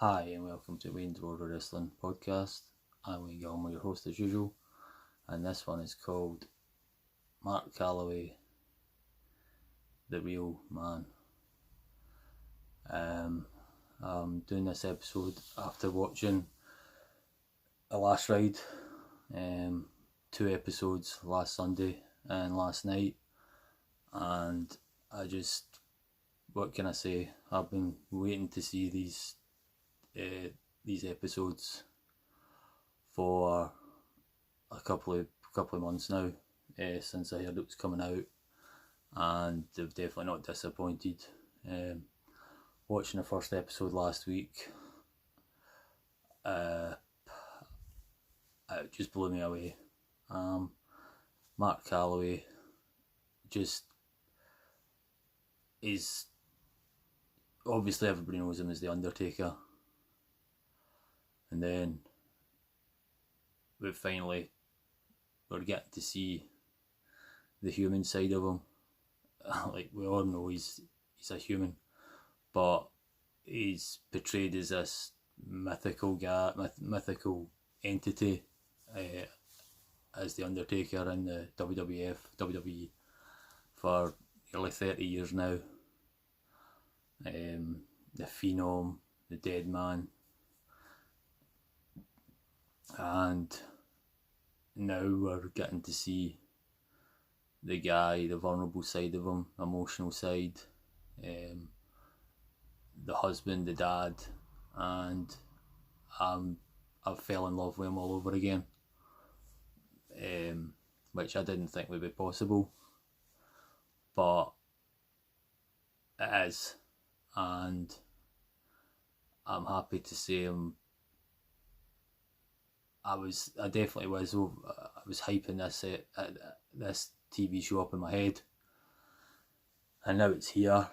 Hi and welcome to Wayne's World of Wrestling podcast. I'm Wayne Gilmore, your host as usual, and this one is called Mark Calaway, the Real Man. I'm doing this episode after watching a last ride, 2 episodes last Sunday and last night, and what can I say? I've been waiting to see these episodes for a couple of months now, since I heard it was coming out, and they've definitely not disappointed. Watching the first episode last week, it just blew me away. Mark Calaway just is, obviously everybody knows him as the Undertaker, and then we're getting to see the human side of him. Like, we all know he's a human, but he's portrayed as this mythical guy, mythical entity, as the Undertaker in the WWE for nearly 30 years now. The Phenom, the Dead Man, and now we're getting to see the guy, the vulnerable side of him, emotional side, the husband, the dad, and I fell in love with him all over again, which I didn't think would be possible, but it is, and I'm happy to say I definitely was. I was hyping this TV show up in my head, and now it's here.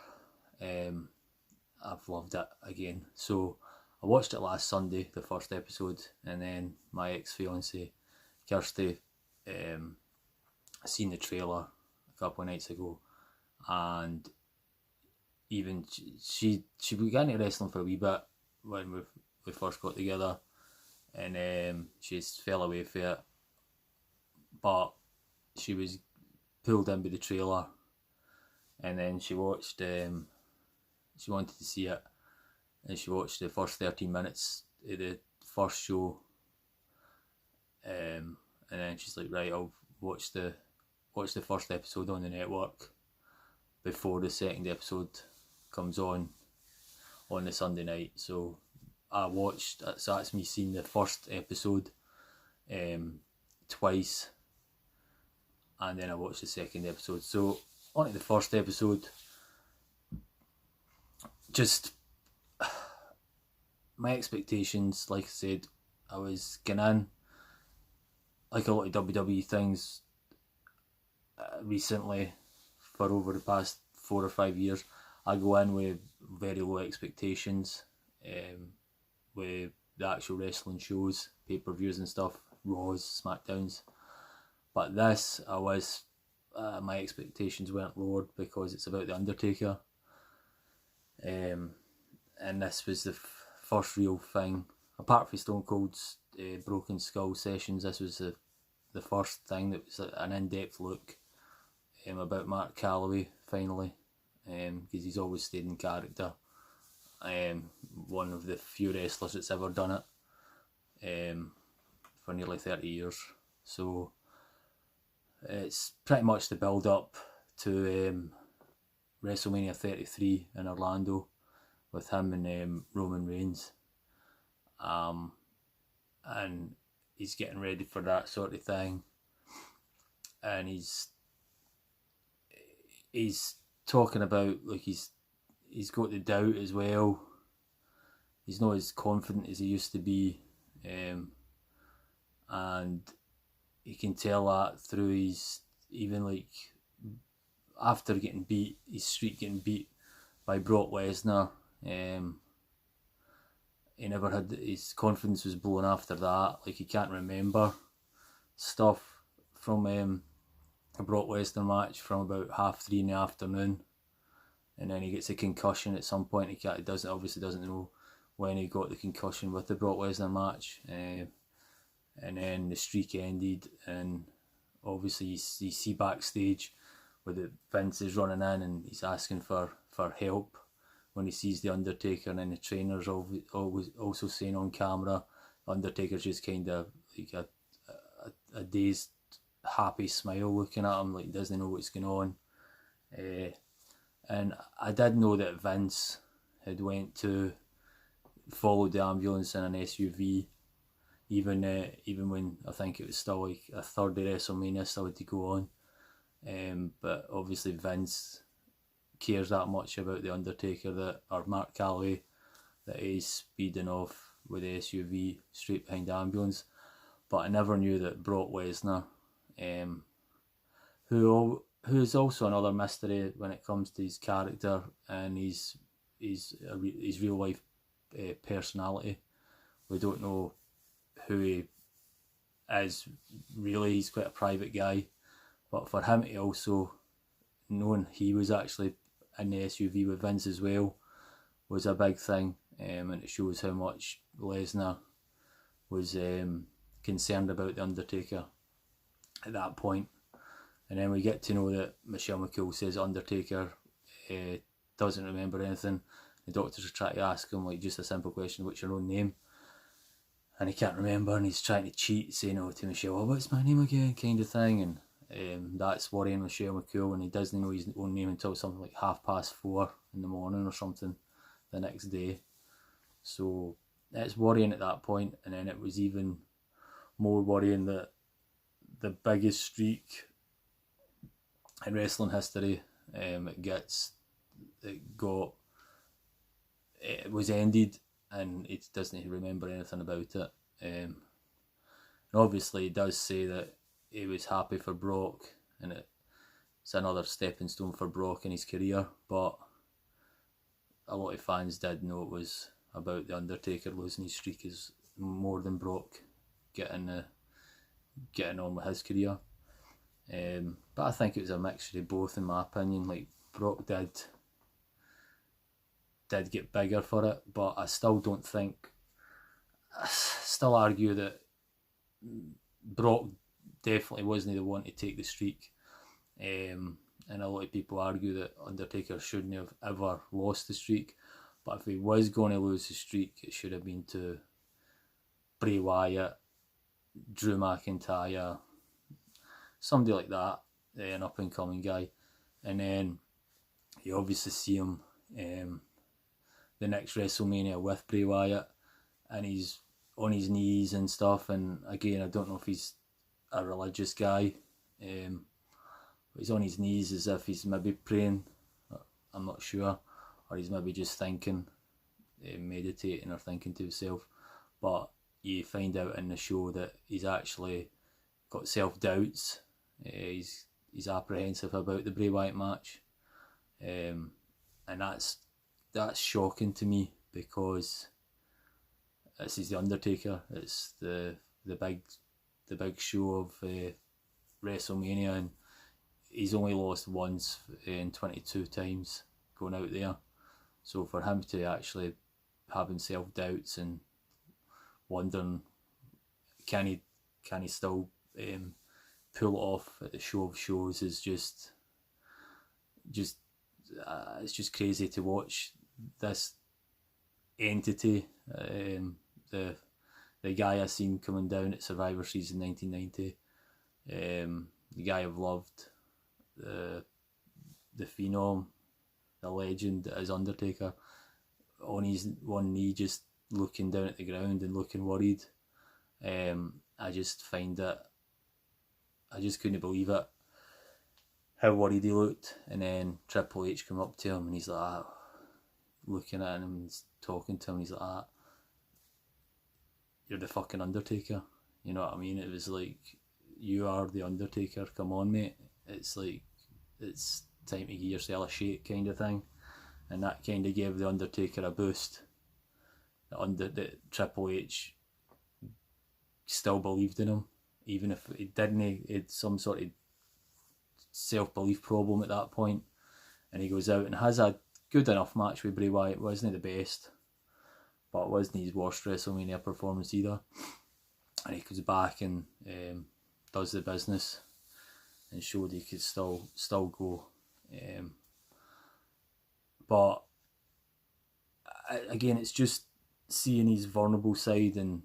I've loved it again. So I watched it last Sunday, the first episode, and then my ex-fiance Kirsty seen the trailer a couple of nights ago, and even she began to wrestling for a wee bit when we first got together, and she fell away from it, but she was pulled in by the trailer, and then she watched, she wanted to see it, and she watched the first 13 minutes of the first show, and then she's like, right, I'll watch the first episode on the network before the second episode comes on the Sunday night. So that's me seeing the first episode twice, and then I watched the second episode. So on to the first episode. Just my expectations, like I said, I was going in, like a lot of WWE things recently, for over the past 4 or 5 years, I go in with very low expectations, with the actual wrestling shows, pay-per-views and stuff, Raws, Smackdowns. But this, my expectations weren't lowered because it's about the Undertaker. And this was the first real thing, apart from Stone Cold's Broken Skull sessions. This was the first thing that was an in-depth look about Mark Calaway, finally, because he's always stayed in character. One of the few wrestlers that's ever done it, for nearly 30 years. So it's pretty much the build-up to WrestleMania 33 in Orlando with him and Roman Reigns, and he's getting ready for that sort of thing, and he's talking about, like, he's got the doubt as well. He's not as confident as he used to be, and you can tell that through his, even like after his streak getting beat by Brock Lesnar. He never had, his confidence was blown after that. Like, he can't remember stuff from a Brock Lesnar match from about 3:30 in the afternoon, and then he gets a concussion at some point. He obviously doesn't know when he got the concussion with the Brock Lesnar match, and then the streak ended, and obviously you see backstage where Vince is running in and he's asking for help when he sees the Undertaker, and then the trainer's always also saying on camera, Undertaker's just kind of like a dazed, happy smile looking at him, like he doesn't know what's going on. And I did know that Vince had followed the ambulance in an SUV, even when I think it was still like a third of WrestleMania still had to go on. But obviously Vince cares that much about the Undertaker or Mark Calaway that he's speeding off with the SUV straight behind the ambulance. But I never knew that Brock Lesnar, who is also another mystery when it comes to his character and his real life personality. We don't know who he is really. He's quite a private guy, but for him to also knowing he was actually in the SUV with Vince as well was a big thing, and it shows how much Lesnar was concerned about the Undertaker at that point. And then we get to know that Michelle McCool says Undertaker doesn't remember anything. The doctors are trying to ask him like just a simple question, what's your own name? And he can't remember, and he's trying to cheat, saying to Michelle, oh, what's my name again, kind of thing. And that's worrying Michelle McCool, and he doesn't know his own name until something like 4:30 in the morning or something the next day. So it's worrying at that point. And then it was even more worrying that the biggest streak in wrestling history it was ended, and it doesn't remember anything about it. And obviously he does say that he was happy for Brock, and it's another stepping stone for Brock in his career, but a lot of fans did know it was about the Undertaker losing his streak is more than Brock getting on with his career. But I think it was a mixture of both, in my opinion. Like, Brock did get bigger for it, but I still argue that Brock definitely wasn't the one to take the streak. And a lot of people argue that Undertaker shouldn't have ever lost the streak, but if he was going to lose the streak, it should have been to Bray Wyatt, Drew McIntyre, somebody like that, an up and coming guy. And then you obviously see him the next WrestleMania with Bray Wyatt, and he's on his knees and stuff. And again, I don't know if he's a religious guy, but he's on his knees as if he's maybe praying. I'm not sure, or he's maybe just thinking, meditating or thinking to himself. But you find out in the show that he's actually got self-doubts. He's apprehensive about the Bray Wyatt match, and that's shocking to me, because this is the Undertaker. It's the big show of WrestleMania, and he's only lost once in 22 times going out there. So for him to actually having self-doubts and wondering can he still pull it off at the show of shows is just it's just crazy to watch this entity, the guy I seen coming down at Survivor Series in 1990, the guy I've loved, the phenom, the legend that is Undertaker, on his one knee just looking down at the ground and looking worried. I just find that I just couldn't believe it, how worried he looked. And then Triple H came up to him and he's like that, looking at him and talking to him, he's like that, you're the fucking Undertaker, you know what I mean? It was like, you are the Undertaker, come on mate, it's like, it's time to give yourself a shake kind of thing. And that kind of gave the Undertaker a boost. The Triple H still believed in him, even if he didn't. He had some sort of self-belief problem at that point, and he goes out and has a good enough match with Bray Wyatt. Wasn't the best, but it wasn't his worst WrestleMania performance either. And he comes back and does the business and showed he could still go. But again, it's just seeing his vulnerable side, and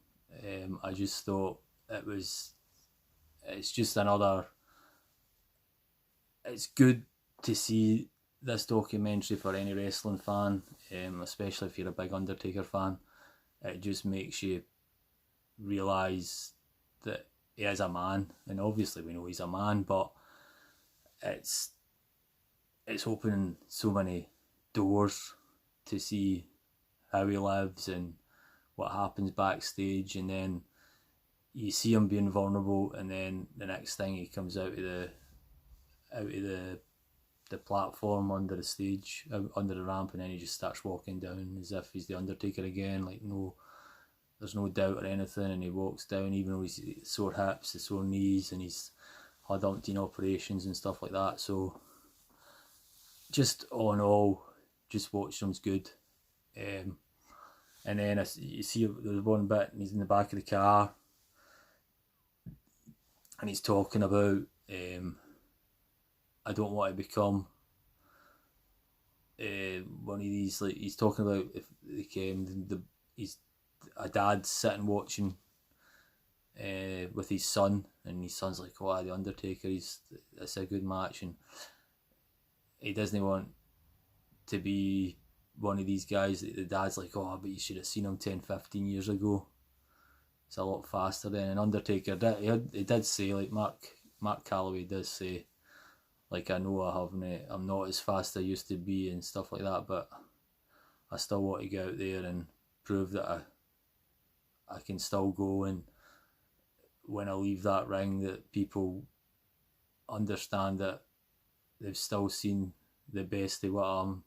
I just thought it's just another. It's good to see this documentary for any wrestling fan, especially if you're a big Undertaker fan. It just makes you realise that he is a man, and obviously we know he's a man, but it's opening so many doors to see how he lives and what happens backstage, and then you see him being vulnerable, and then the next thing he comes out of the platform under the stage, under the ramp, and then he just starts walking down as if he's the Undertaker again, like there's no doubt or anything, and he walks down even though he's sore hips, his sore knees, and he's had umpteen operations and stuff like that. So just all in all, just watching him's good. And then you see there's one bit and he's in the back of the car and he's talking about I don't want to become one of these, like he's talking about if he's a dad sitting watching with his son, and his son's like, oh, the Undertaker, it's a good match, and he doesn't want to be one of these guys that the dad's like, oh, but you should have seen him 10-15 years ago, it's a lot faster then. And Undertaker he did say, like Mark Calaway does say, like, I know I'm not as fast as I used to be and stuff like that, but I still want to get out there and prove that I can still go, and when I leave that ring that people understand that they've still seen the best of what I am,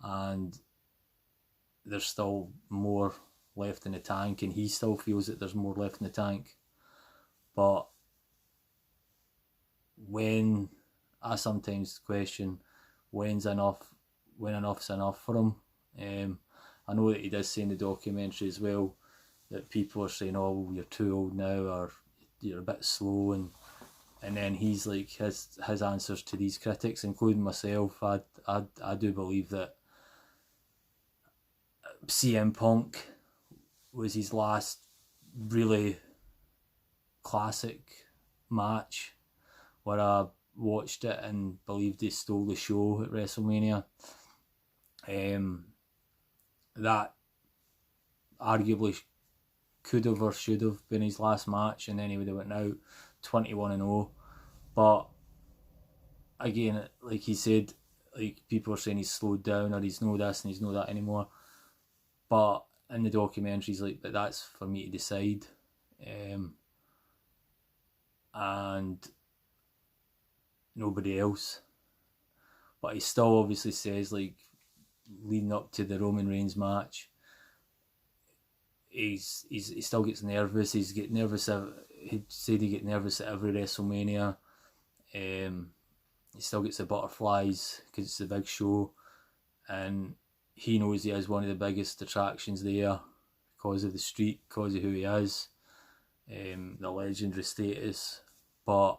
and there's still more left in the tank, and he still feels that there's more left in the tank. But when I sometimes question when enough's enough for him. I know that he does say in the documentary as well that people are saying, oh, you're too old now, or you're a bit slow, and then he's like, his answers to these critics, including myself, I do believe that CM Punk was his last really classic match where I watched it and believed he stole the show at WrestleMania. That arguably could have or should have been his last match, and then he would have went out 21-0. But again, like he said, like people are saying he's slowed down or he's no this and he's no that anymore. But in the documentary, he's like, but that's for me to decide. And nobody else. But he still obviously says, like, leading up to the Roman Reigns match, he still gets nervous. He said he get nervous at every WrestleMania. He still gets the butterflies because it's a big show, and he knows he is one of the biggest attractions there because of the streak, because of who he is, the legendary status. But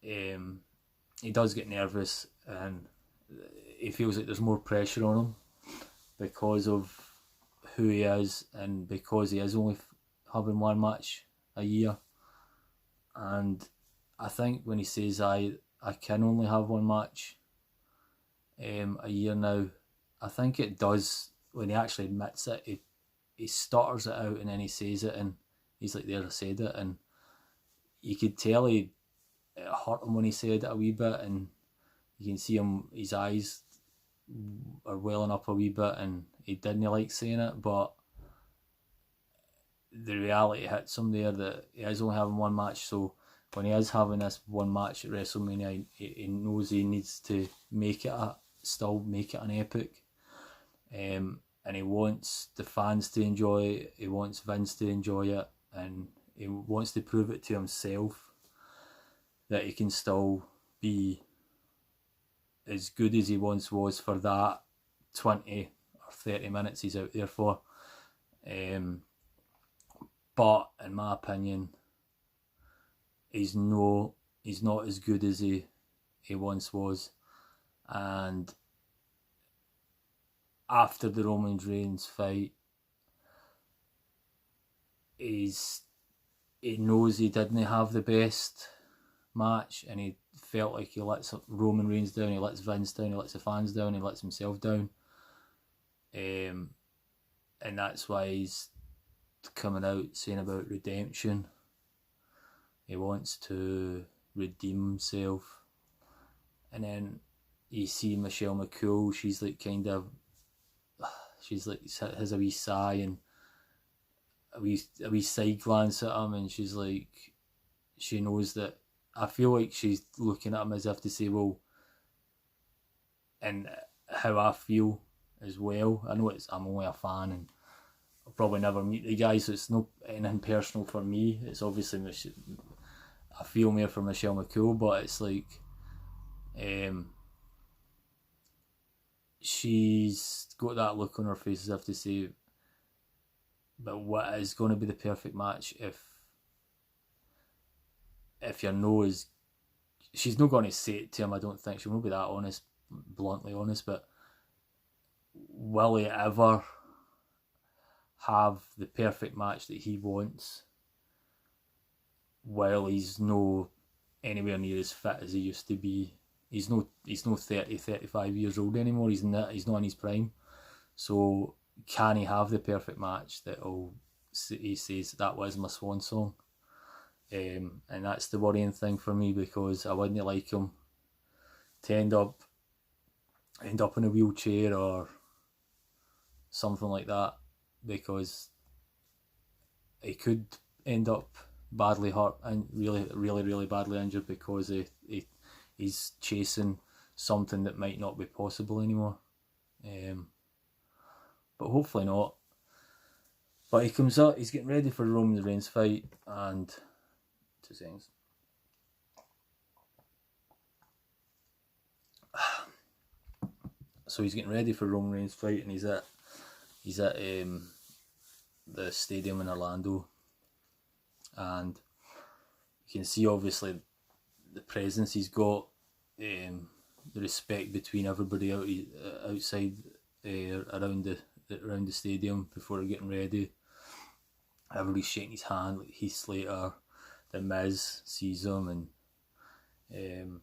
he does get nervous, and he feels like there's more pressure on him because of who he is, and because he is only having one match a year. And I think when he says I can only have one match a year now, I think it does, when he actually admits it, he stutters it out and then he says it, and he's like, there, I said it. And you could tell it hurt him when he said it a wee bit, and you can see his eyes are welling up a wee bit, and he didn't like saying it, but the reality hits him there that he is only having one match. So when he is having this one match at WrestleMania, he knows he needs to still make it an epic, and he wants the fans to enjoy it, he wants Vince to enjoy it, and he wants to prove it to himself that he can still be as good as he once was for that 20 or 30 minutes he's out there for. But in my opinion, he's not as good as he once was. And after the Roman Reigns fight, he knows he didn't have the best match, and he felt like he lets Roman Reigns down, he lets Vince down, he lets the fans down, he lets himself down. And that's why he's coming out saying about redemption. He wants to redeem himself. And then you see Michelle McCool, she's like has a wee sigh and a wee side glance at him, and she's like, she knows that, I feel like she's looking at him as if to say, well, and how I feel as well. I know I'm only a fan and I'll probably never meet the guy, so it's not anything personal for me. It's obviously, I feel more for Michelle McCool, but it's like, she's got that look on her face as if to say, but what is going to be the perfect match if your no is... She's not going to say it to him, I don't think. She won't be that honest, bluntly honest, but will he ever have the perfect match that he wants while he's no anywhere near as fit as he used to be? He's no 30, 35 years old anymore. He's not in his prime. So can he have the perfect match that he says, that was my swan song? And that's the worrying thing for me, because I wouldn't like him to end up in a wheelchair or something like that, because he could end up badly hurt and really, really, really badly injured because he's chasing something that might not be possible anymore. But hopefully not. But he comes up, he's getting ready for the Roman Reigns fight, and 2 seconds. So he's getting ready for Roman Reigns fight, and he's at the stadium in Orlando, and you can see obviously the presence he's got, the respect between everybody outside around the stadium before they're getting ready. Everybody's shaking his hand, like Heath Slater, The Miz sees him, and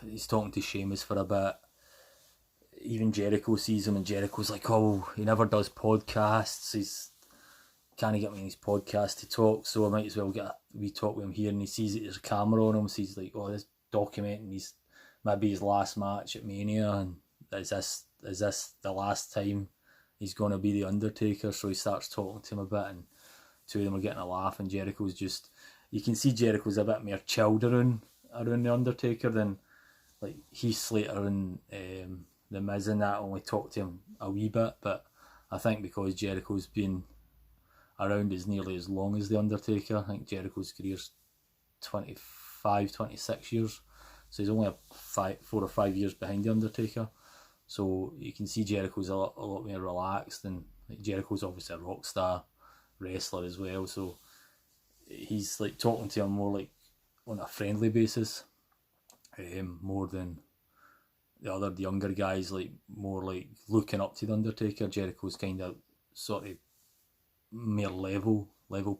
he's talking to Sheamus for a bit. Even Jericho sees him, and Jericho's like, oh, he never does podcasts, can he get me on his podcast to talk, so I might as well get a wee talk with him here. And he sees that there's a camera on him, so he's like, oh, this documenting maybe his last match at Mania, and is this the last time he's going to be the Undertaker? So he starts talking to him a bit, and two of them are getting a laugh, and Jericho's just, you can see Jericho's a bit more chilled around the Undertaker than like Heath Slater and The Miz and that only talk to him a wee bit. But I think because Jericho's been around as nearly as long as the Undertaker, I think Jericho's career's 25, 26 years, so he's only 4 or 5 years behind the Undertaker. So you can see Jericho's a lot more relaxed, and like, Jericho's obviously a rock star wrestler as well, so he's like talking to him more like on a friendly basis, more than the younger guys, like more like looking up to the Undertaker. Jericho's kind of sort of mere level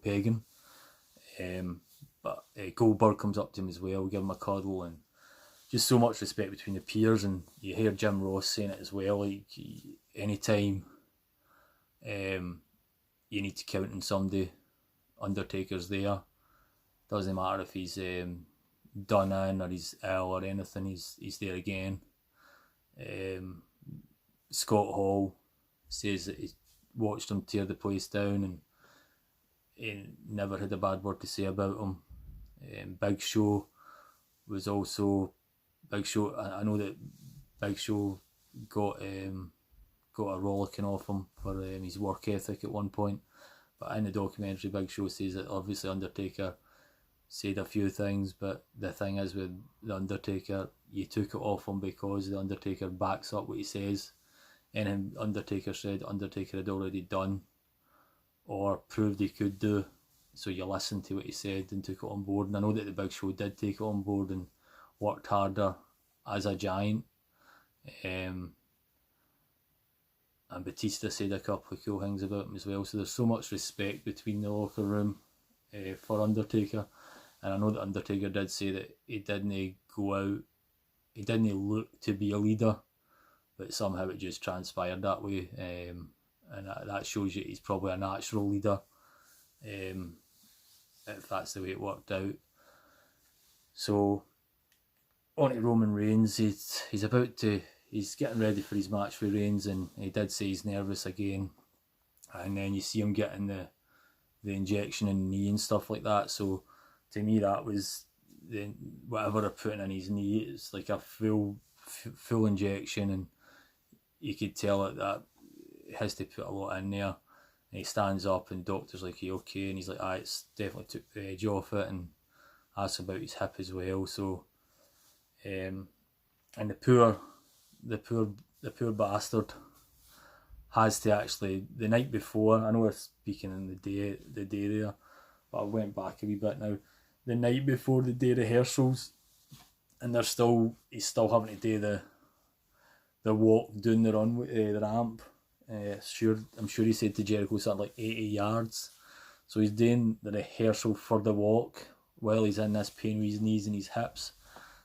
pegging, but Goldberg comes up to him as well, give him a cuddle, and just so much respect between the peers. And you hear Jim Ross saying it as well, like anytime you need to count on somebody, Undertaker's there. Doesn't matter if he's done in or he's ill or anything, he's there again. Scott Hall says that he watched him tear the place down, and he never had a bad word to say about him. Big Show was also... Big Show, I know that Big Show got a rollicking off him for his work ethic at one point, but in the documentary, Big Show says that obviously Undertaker said a few things, but the thing is with the Undertaker, you took it off him because the Undertaker backs up what he says. anything Undertaker said, Undertaker had already done or proved he could do. So you listened to what he said and took it on board. And I know that the Big Show did take it on board and worked harder as a giant. And Batista said a couple of cool things about him as well. So there's so much respect between the locker room for Undertaker. And I know that Undertaker did say that he didn't go out, he didn't look to be a leader, but somehow it just transpired that way. And that shows you he's probably a natural leader, if that's the way it worked out. So, on to Roman Reigns. He's getting ready for his match with Reigns, and he did say he's nervous again. And then you see him getting the injection in the knee and stuff like that. So, to me, that was whatever they're putting in his knee. It's like a full injection, and you could tell that he has to put a lot in there. And he stands up, and the doctor's like, "Are you okay?" And he's like, it's definitely took the edge off it, and asks about his hip as well. So, and the poor bastard has to actually, the night before, I know we're speaking in the day there, but I went back a wee bit now. The night before the day rehearsals, and he's still having to do the walk down the ramp. I'm sure he said to Jericho something like 80 yards. So he's doing the rehearsal for the walk while he's in this pain with his knees and his hips.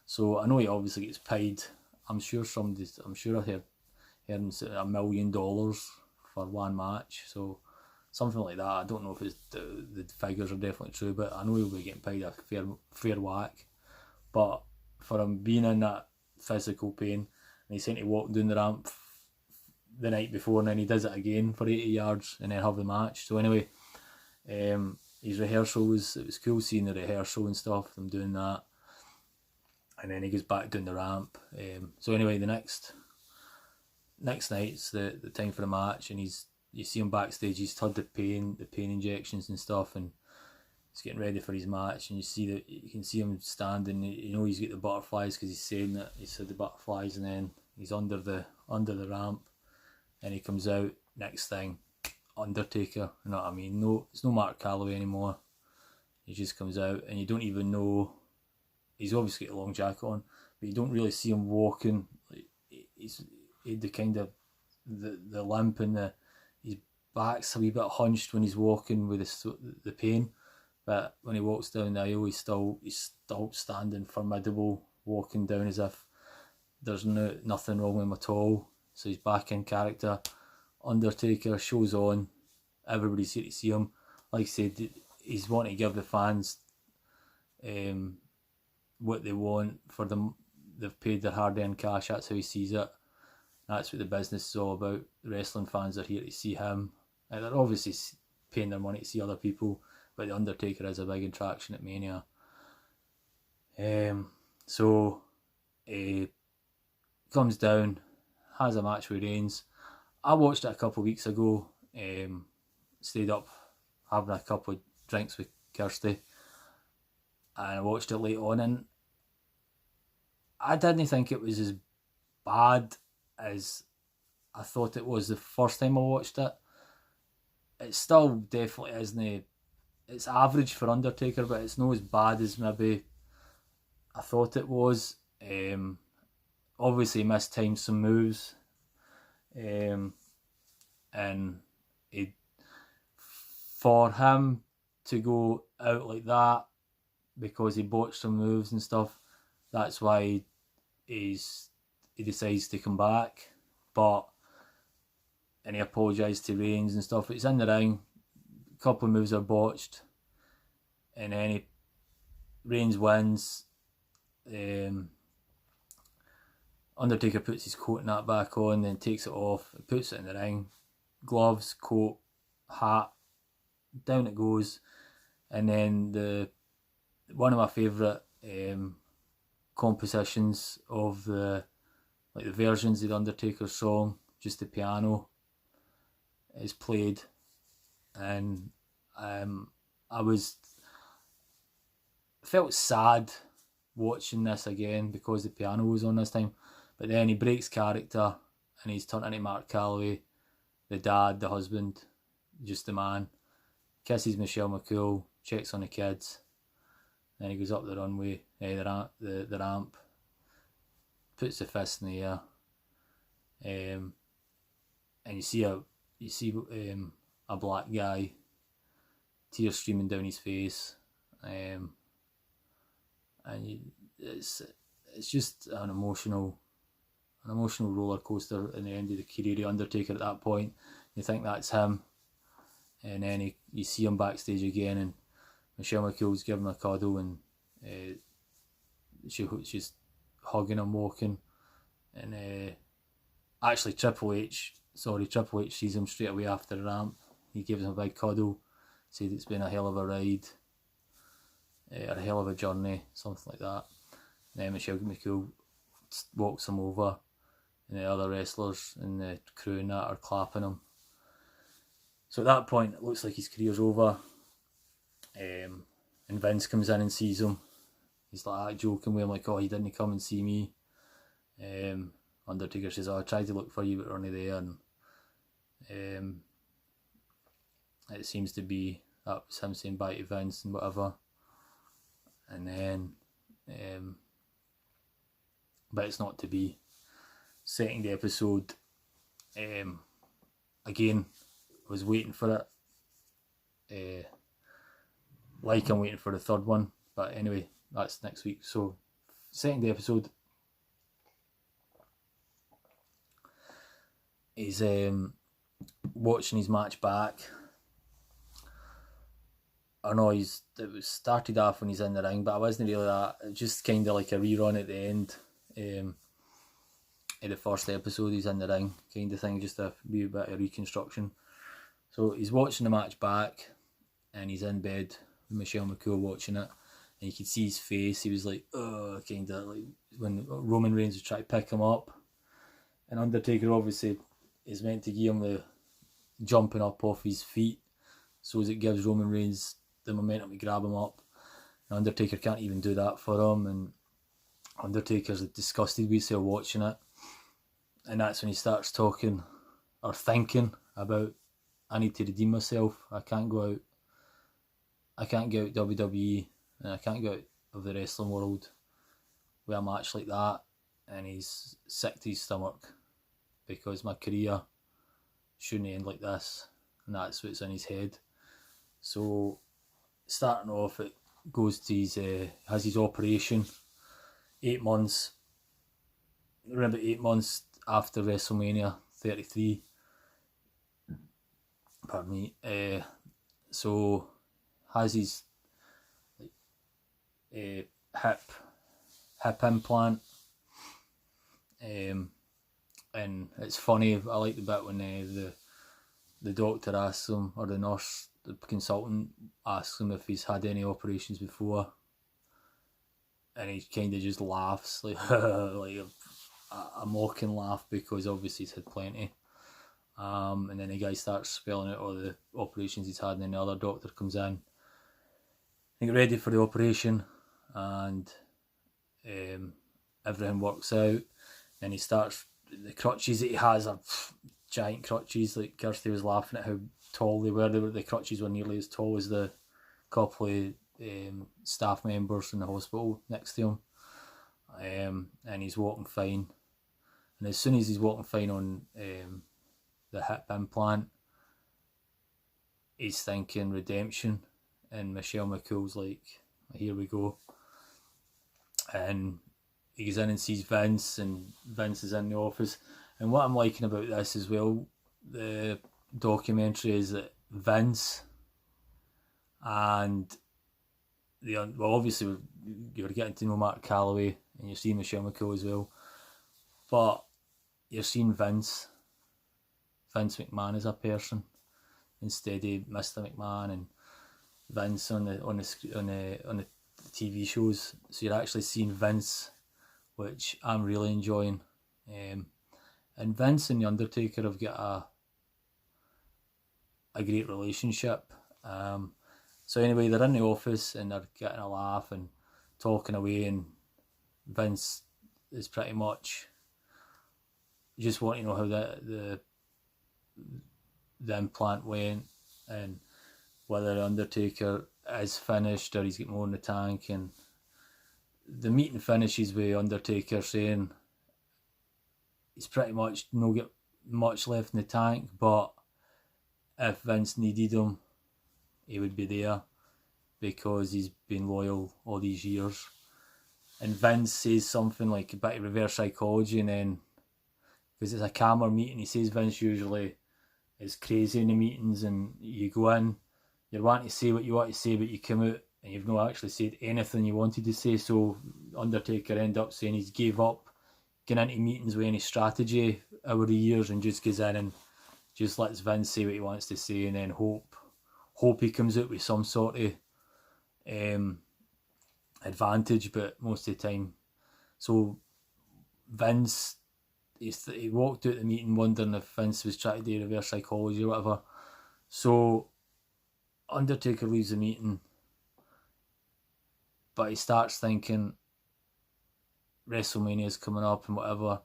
So I know he obviously gets paid. I'm sure I heard him say $1 million for one match. So something like that. I don't know if the figures are definitely true, but I know he'll be getting paid a fair whack. But for him being in that physical pain, and he's saying to walk down the ramp the night before, and then he does it again for 80 yards and then have the match. So anyway, his rehearsal it was cool seeing the rehearsal and stuff, them doing that. And then he goes back down the ramp. So anyway, the next night's the time for the match, and you see him backstage. He's had the pain injections and stuff, and he's getting ready for his match. And you can see him standing. You know he's got the butterflies because he's saying that he said the butterflies, and then he's under the ramp, and he comes out. Next thing, Undertaker. You know what I mean? No, it's no Mark Calaway anymore. He just comes out, and you don't even know. He's obviously got a long jacket on, but you don't really see him walking. Like he's the kind of the limp, and his back's a wee bit hunched when he's walking with the pain. But when he walks down the aisle, he's still standing formidable, walking down as if there's nothing wrong with him at all. So he's back in character. Undertaker shows on. Everybody's here to see him. Like I said, he's wanting to give the fans what they want for them. They've paid their hard-earned cash. That's how he sees it. That's what the business is all about. The wrestling fans are here to see him. And they're obviously paying their money to see other people, but the Undertaker is a big attraction at Mania. So he comes down, has a match with Reigns. I watched it a couple of weeks ago. Stayed up having a couple of drinks with Kirsty, and I watched it late on, and I didn't think it was as bad as I thought it was the first time I watched it. It still definitely isn't. It's average for Undertaker, but it's not as bad as maybe I thought it was. Obviously mistimed some moves, and for him to go out like that because he botched some moves and stuff, that's why he decides to come back. And he apologised to Reigns and stuff. It's in the ring, a couple of moves are botched, and then Reigns wins. Undertaker puts his coat and that back on, then takes it off, puts it in the ring, gloves, coat, hat, down it goes. And then one of my favourite compositions of the versions of the Undertaker song, just the piano, is played, and I felt sad watching this again because the piano was on this time. But then he breaks character and he's turned into Mark Calaway, the dad, the husband, just the man. Kisses Michelle McCool, checks on the kids, then he goes up the runway, the ramp, puts the fist in the air, and you see a black guy, tears streaming down his face, and it's just an emotional roller coaster in the end of the career of Undertaker at that point. You think that's him, and then you see him backstage again, and Michelle McCool's giving him a cuddle, and she's hugging him, walking, and actually Triple H sees him straight away after the ramp. He gives him a big cuddle, said it's been a hell of a ride, a hell of a journey, something like that. And then Michelle McCool walks him over, and the other wrestlers and the crew and that are clapping him. So at that point, it looks like his career's over. And Vince comes in and sees him. He's like joking with him, like, oh, he didn't come and see me. Undertaker says, oh, I tried to look for you, but you're only there. And it seems to be that was him saying bye to Vince and whatever. And then, but it's not to be. Second episode, again, I was waiting for it. Like I'm waiting for the third one, but anyway, that's next week. So, second episode is watching his match back. I know it was started off when he's in the ring, but I wasn't really that. It was just kind of like a rerun at the end. In the first episode, he's in the ring, kind of thing, just a wee bit of reconstruction. So he's watching the match back, and he's in bed with Michelle McCool watching it, and you could see his face. He was like, kind of like when Roman Reigns was trying to pick him up, and Undertaker obviously is meant to give him the jumping up off his feet, so as it gives Roman Reigns the momentum to grab him up. And Undertaker can't even do that for him, and Undertaker's disgusted with himself watching it, and that's when he starts talking or thinking about, I need to redeem myself. I can't get out WWE, and I can't get out of the wrestling world with a match like that. And he's sick to his stomach because my career shouldn't end like this, and that's what's in his head. So starting off, it goes to has his operation. 8 months. Around about 8 months after WrestleMania 33. Pardon me. So has his hip implant. And it's funny. I like the bit when the doctor asks him, or the nurse, the consultant asks him if he's had any operations before, and he kind of just laughs like like a mocking laugh, because obviously he's had plenty. And then the guy starts spelling out all the operations he's had, and then the other doctor comes in. They get ready for the operation, and everything works out. And he starts, the crutches that he has are giant crutches. Like Kirsty was laughing at how tall they were. The crutches were nearly as tall as the couple of staff members in the hospital next to him. And he's walking fine. And as soon as he's walking fine on the hip implant, he's thinking redemption. And Michelle McCool's like, here we go. And he goes in and sees Vince, and Vince is in the office. And what I'm liking about this as well, the documentary, is that Vince and obviously you're getting to know Mark Calaway, and you're seeing Michelle McCool as well, but you're seeing Vince McMahon as a person instead of Mr. McMahon and Vince on the TV shows. So you're actually seeing Vince, which I'm really enjoying. And Vince and the Undertaker have got a great relationship. So anyway, they're in the office and they're getting a laugh and talking away, and Vince is pretty much just want to know how the implant went, and whether Undertaker is finished or he's got more in the tank. And the meeting finishes with Undertaker saying he's pretty much no got much left in the tank, but if Vince needed him, he would be there because he's been loyal all these years. And Vince says something like a bit of reverse psychology, and then because it's a calmer meeting, he says Vince usually is crazy in the meetings, and you go in, you're wanting to say what you want to say, but you come out and you've not actually said anything you wanted to say. So Undertaker ended up saying he's gave up getting into meetings with any strategy over the years, and just goes in and just lets Vince say what he wants to say, and then hope he comes out with some sort of advantage, but most of the time. So Vince, he walked out the meeting wondering if Vince was trying to do reverse psychology or whatever. So Undertaker leaves the meeting, but he starts thinking WrestleMania's coming up and whatever.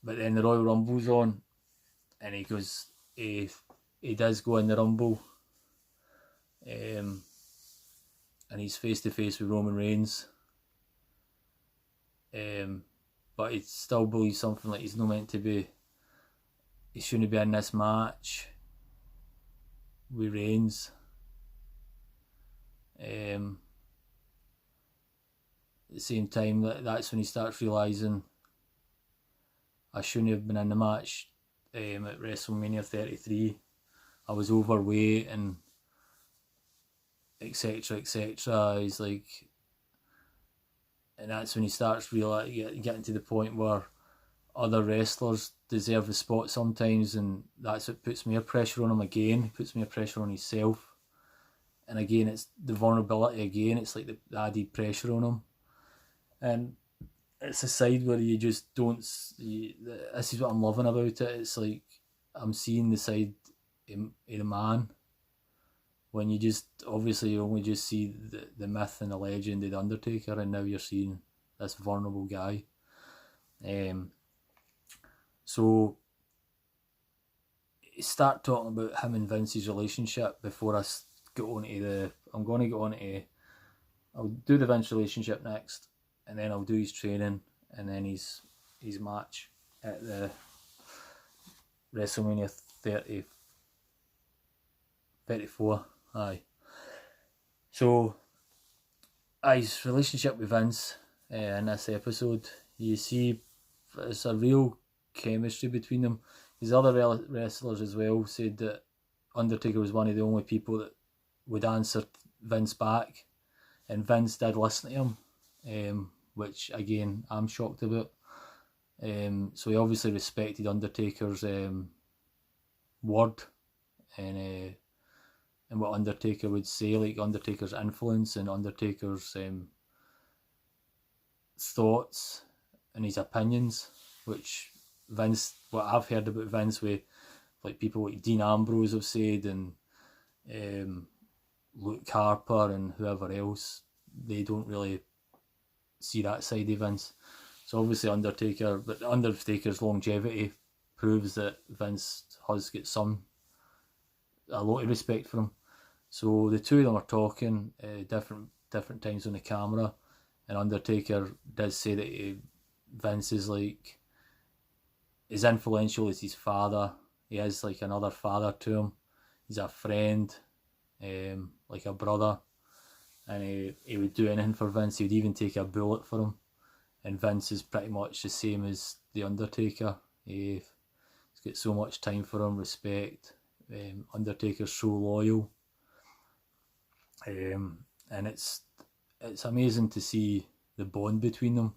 But then the Royal Rumble's on, and he goes, he does go in the Rumble, and he's face to face with Roman Reigns. But he still believes something like he's not meant to be. He shouldn't be in this match with Reigns. At the same time, that's when he starts realising I shouldn't have been in the match at WrestleMania 33. I was overweight and etc. etc. He's like, and that's when he starts getting to the point where other wrestlers deserve the spot sometimes, and that's what puts more pressure on him again. It puts more pressure on himself. And again, it's the vulnerability again. It's like the added pressure on him. And it's a side where you just don't... this is what I'm loving about it. It's like I'm seeing the side of the man. When you just... obviously you only just see the myth and the legend of The Undertaker, and now you're seeing this vulnerable guy. So start talking about him and Vince's relationship before I get on to the... I'm going to get on to... I'll do the Vince relationship next, and then I'll do his training, and then his match at the WrestleMania 34. Aye. So his relationship with Vince in this episode, you see it's a real chemistry between them. His other wrestlers as well said that Undertaker was one of the only people that would answer Vince back, and Vince did listen to him, which again I'm shocked about. So he obviously respected Undertaker's word and what Undertaker would say, like Undertaker's influence and Undertaker's thoughts and his opinions, which Vince, what I've heard about Vince with like people like Dean Ambrose have said, and Luke Harper and whoever else, they don't really see that side of Vince. So obviously Undertaker's longevity proves that Vince has got a lot of respect for him. So the two of them are talking different times on the camera, and Undertaker does say that Vince is like as influential as his father. He is like another father to him. He's a friend, like a brother, and he would do anything for Vince. He would even take a bullet for him. And Vince is pretty much the same as The Undertaker. He's got so much time for him, respect. Undertaker's so loyal. And it's amazing to see the bond between them.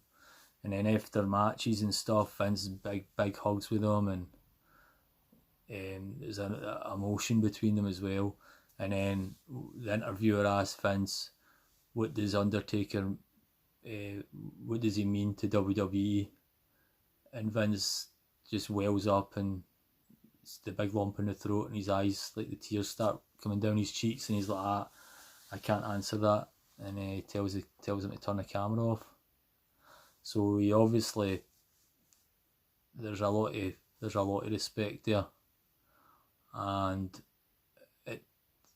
And then after matches and stuff, Vince big hugs with them, and there's an emotion between them as well. And then the interviewer asked Vince, what does Undertaker, what does he mean to WWE? And Vince just wells up, and it's the big lump in the throat, and his eyes, like the tears start coming down his cheeks, and he's like, I can't answer that. And he tells him to turn the camera off. So he obviously there's a lot of respect there, and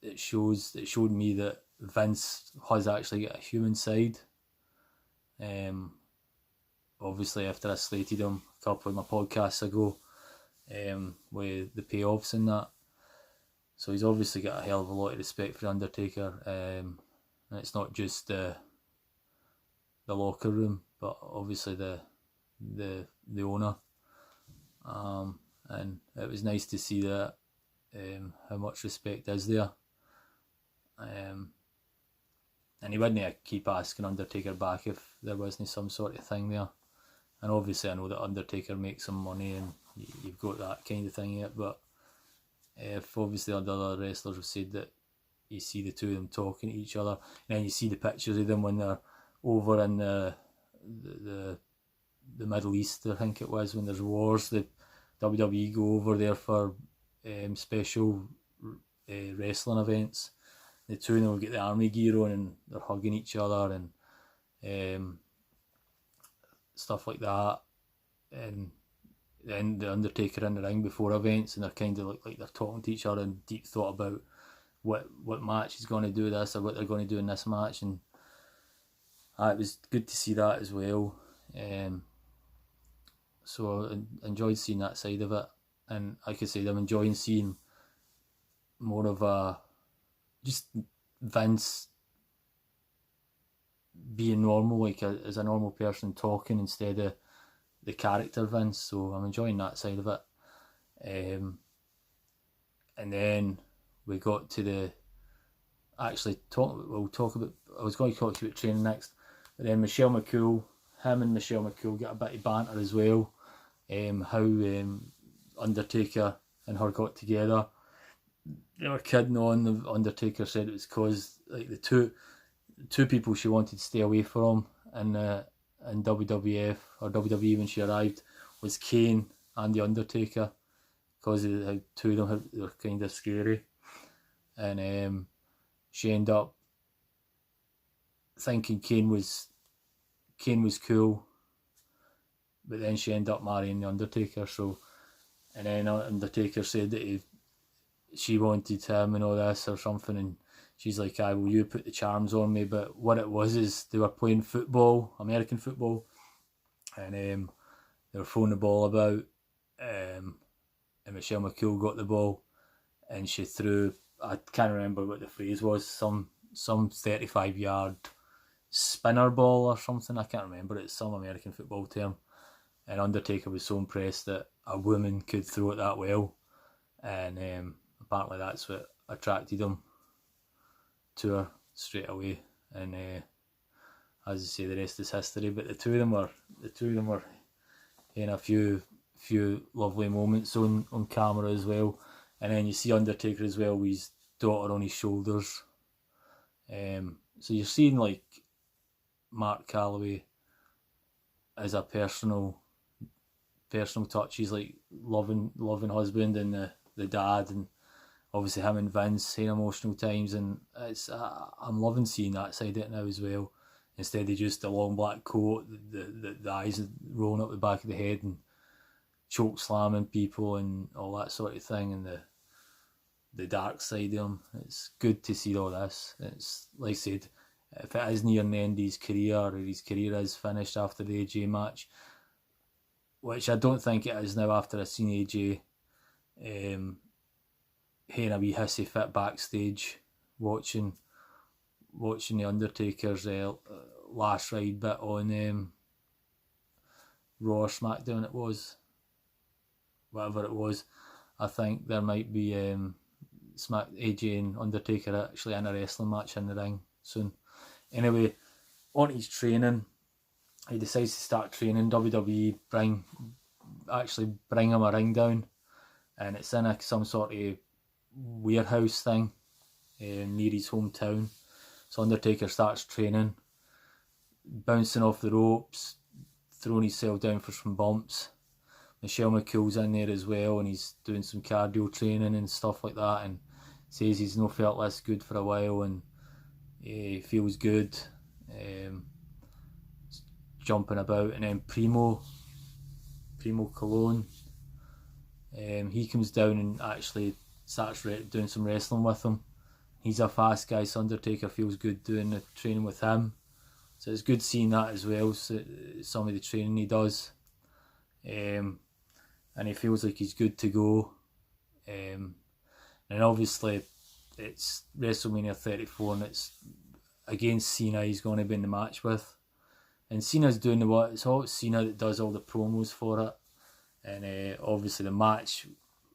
it showed me that Vince has actually got a human side. Obviously, after I slated him a couple of my podcasts ago, with the payoffs and that, so he's obviously got a hell of a lot of respect for Undertaker, and it's not just the locker room, but obviously the owner, and it was nice to see that, how much respect is there, and he wouldn't keep asking Undertaker back if there wasn't some sort of thing there. And obviously I know that Undertaker makes some money and you've got that kind of thing yet, but if obviously other wrestlers have said that you see the two of them talking to each other, and then you see the pictures of them when they're over in the Middle East, I think it was, when there's wars, the WWE go over there for special wrestling events. The two of them will get the army gear on and they're hugging each other and stuff like that. And then the Undertaker in the ring before events, and they're kind of like they're talking to each other in deep thought about what match he's going to do this or what they're going to do in this match, and it was good to see that as well. So I enjoyed seeing that side of it, and like I said, I'm enjoying seeing more of a just Vince being normal, like as a normal person talking instead of the character Vince. So I'm enjoying that side of it. And then we got to the I was going to talk about training next, but then him and Michelle McCool get a bit of banter as well. How Undertaker and her got together. They were kidding on. The Undertaker said it was because like the two people she wanted to stay away from in WWF or WWE when she arrived was Kane and the Undertaker, because how two of them were kind of scary, and she ended up thinking Kane was cool, but then she ended up marrying the Undertaker. So, and then Undertaker said that she wanted him and all this or something, and she's like, will you put the charms on me? But what it was is they were playing football, American football, and they were throwing the ball about, and Michelle McCool got the ball and she threw, I can't remember what the phrase was, some 35-yard spinner ball or something, I can't remember, it's some American football term, and Undertaker was so impressed that a woman could throw it that well, and apparently that's what attracted him to her straight away, and as I say, the rest is history. But the two of them were in a few lovely moments on camera as well, and then you see Undertaker as well with his daughter on his shoulders. So you're seeing like Mark Calaway as a personal touch. He's like loving husband and the dad, and obviously him and Vince having emotional times, and I'm loving seeing that side of it now as well, instead of just the long black coat, the eyes rolling up the back of the head and choke slamming people and all that sort of thing, and the dark side of him. It's good to see all this. It's like I said, if it is near the end of his career, or his career is finished after the AJ match, which I don't think it is now after I've seen AJ having a wee hissy fit backstage watching the Undertaker's last ride bit on Raw or SmackDown, it was, whatever it was. I think there might be AJ and Undertaker actually in a wrestling match in the ring soon. Anyway, on his training, he decides to start training. WWE bring him a ring down, and it's in some sort of warehouse thing near his hometown. So Undertaker starts training, bouncing off the ropes, throwing himself down for some bumps. Michelle McCool's in there as well, and he's doing some cardio training and stuff like that, and says he's not felt less good for a while, and he feels good, jumping about. And then Primo's Primo Cologne. He comes down and actually starts doing some wrestling with him. He's a fast guy, so Undertaker feels good doing the training with him. So it's good seeing that as well, so some of the training he does. And he feels like he's good to go. And obviously it's WrestleMania 34 and it's against Cena he's going to be in the match with. And Cena's doing it's all Cena that does all the promos for it. And obviously the match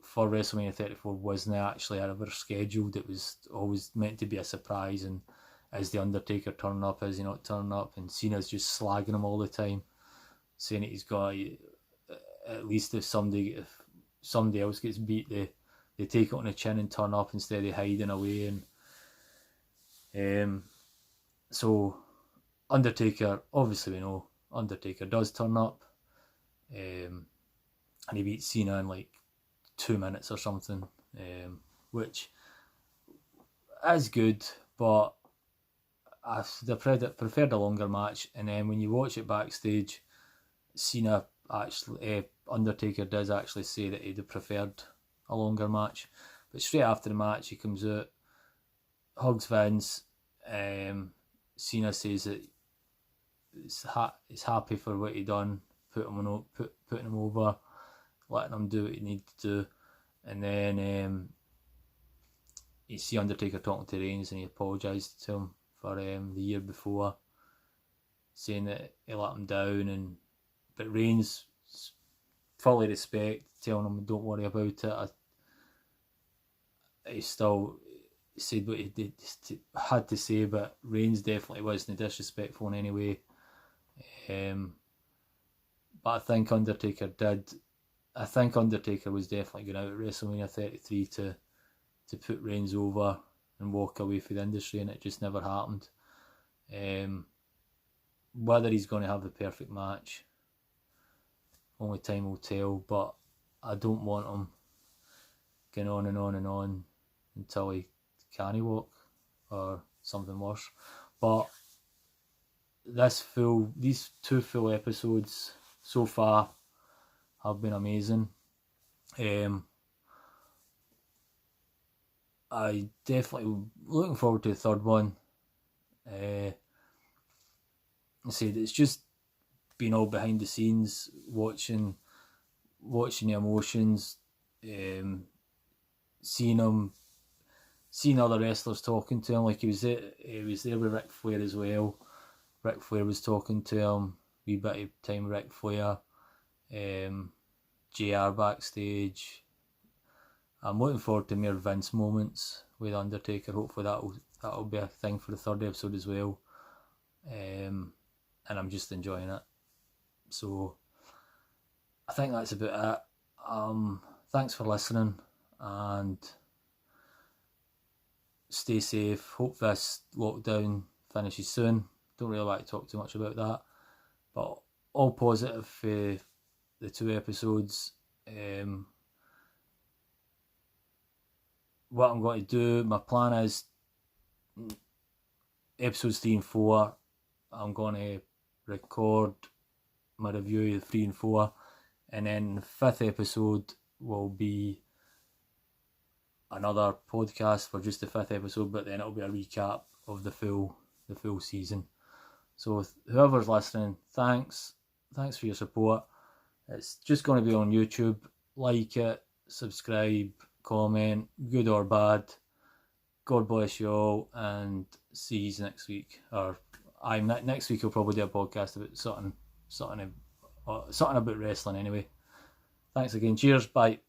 for WrestleMania 34 wasn't actually ever scheduled. It was always meant to be a surprise, and is the Undertaker turning up, is he not turning up? And Cena's just slagging him all the time, saying that he's got, at least if somebody else gets beat, they take it on the chin and turn up instead of hiding away. And so Undertaker, obviously we know Undertaker does turn up, and he beats Cena in like 2 minutes or something, which is good, but I preferred a longer match. And then when you watch it backstage, Cena actually, Undertaker does actually say that he'd have preferred a longer match. But straight after the match, he comes out, hugs Vince. Cena says that he's happy for what he done, putting him over, letting him do what he needed to do. And then you see Undertaker talking to Reigns, and he apologised to him for the year before, saying that he let him down. But Reigns, fully respect, telling him don't worry about it. He still said what he had to say, but Reigns definitely wasn't disrespectful in any way. But I think Undertaker was definitely going out at WrestleMania 33 to put Reigns over and walk away from the industry, and it just never happened. Whether he's going to have the perfect match, only time will tell, but I don't want him going on and on and on until he can't walk or something worse. But these 2 full episodes so far have been amazing. I definitely looking forward to the third one. I said it's just been all behind the scenes, watching the emotions, seeing other wrestlers talking to him. Like he was there with Ric Flair as well. Ric Flair was talking to him, wee bit of time with Ric Flair. JR backstage. I'm looking forward to more Vince moments with Undertaker. Hopefully that'll be a thing for the third episode as well. And I'm just enjoying it. So I think that's about it. Thanks for listening, and stay safe. Hope this lockdown finishes soon. Don't really like to talk too much about that, but all positive for the 2 episodes. What I'm going to do, my plan is episodes 3 and 4, I'm going to record my review of 3 and 4, and then the 5th episode will be another podcast for just the 5th episode, but then it'll be a recap of the full season. So whoever's listening, thanks for your support. It's just going to be on YouTube. Like it, subscribe, comment, good or bad. God bless you all, and see you next week. Or next week I'll probably do a podcast about something about wrestling anyway. Thanks again. Cheers. Bye.